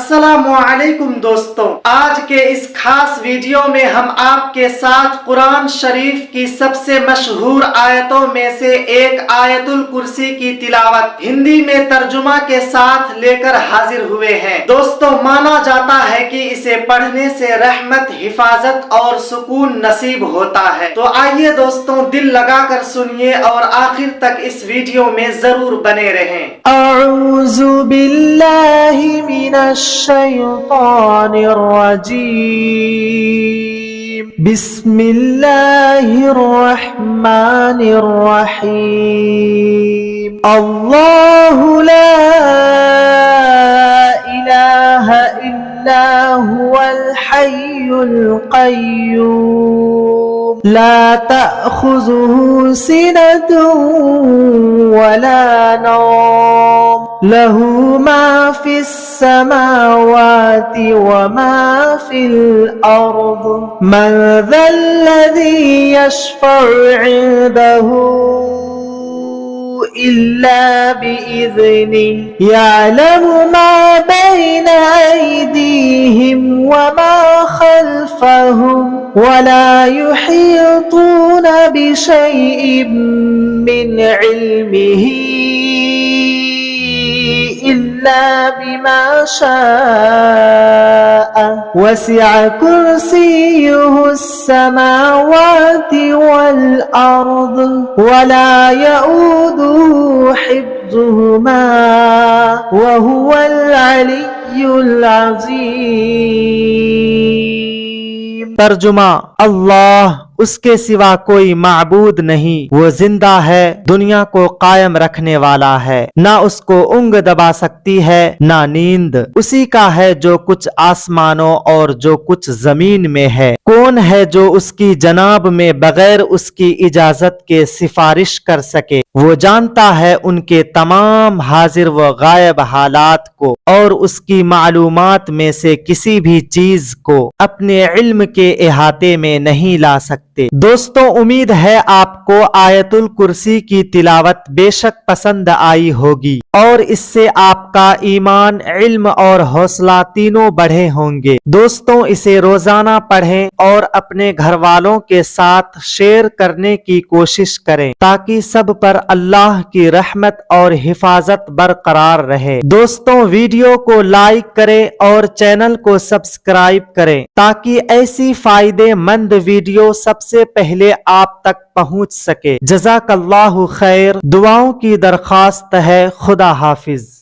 अस्सलामुअलैकुम दोस्तों, आज के इस खास वीडियो में हम आपके साथ कुरान शरीफ की सबसे मशहूर आयतों में से एक आयतुल कुर्सी की तिलावत हिंदी में तर्जुमा के साथ लेकर हाजिर हुए हैं। दोस्तों, माना जाता है कि इसे पढ़ने से रहमत, हिफाजत और सुकून नसीब होता है। तो आइए दोस्तों, दिल लगाकर सुनिए और आखिर तक इस वीडियो में जरूर बने रहें। अऊज़ु बिल्लाहि मिनश शैतानिर रजीम। बिस्मिल्लाहिर रहमानिर रहीम। अल्लाहु ला इलाहा इल्ला हुवल हय्युल क़य्यूम। ला तअख़ुज़ुहु सिनतुन वला नौम। लहू मा फिस समावाति व मा फिल अर्द। मन ज़ल्लज़ी यशफ़अु इंदहु इल्ला बिइज़्निहि। यअलमु मा बैन अयदीहिम व मा खल्फ़हुम वला युहीतून बिशैइन मिन इल्मिहि इल्ला बिमा शाअ। वसिअ कुर्सियुहुस समावाति वल अर्द वला यऊदुहु हिफ्ज़ुहुमा व हुवल अलिय्युल अज़ीम। तर्जुमा: अल्लाह, उसके सिवा कोई माबूद नहीं। वो जिंदा है, दुनिया को कायम रखने वाला है। ना उसको ऊँग दबा सकती है ना नींद। उसी का है जो कुछ आसमानों और जो कुछ जमीन में है। कौन है जो उसकी जनाब में बगैर उसकी इजाजत के सिफारिश कर सके? वो जानता है उनके तमाम हाजिर व गायब हालात को और उसकी मालूमात में से किसी भी चीज को अपने इल्म के इहाते में नहीं ला सकते। दोस्तों, उम्मीद है आपको आयतुल कुर्सी की तिलावत बेशक पसंद आई होगी और इससे आपका ईमान, इल्म और हौसला तीनों बढ़े होंगे। दोस्तों, इसे रोजाना पढ़ें और अपने घर वालों के साथ शेयर करने की कोशिश करें ताकि सब पर अल्लाह की रहमत और हिफाजत बरकरार रहे। दोस्तों, वीडियो को लाइक करें और चैनल को सब्सक्राइब करें ताकि ऐसी फायदेमंद वीडियो सबसे पहले आप तक पहुंच सके। जज़ाकल्लाहु खैर। दुआओं की दरख्वास्त है। खुदा हाफिज।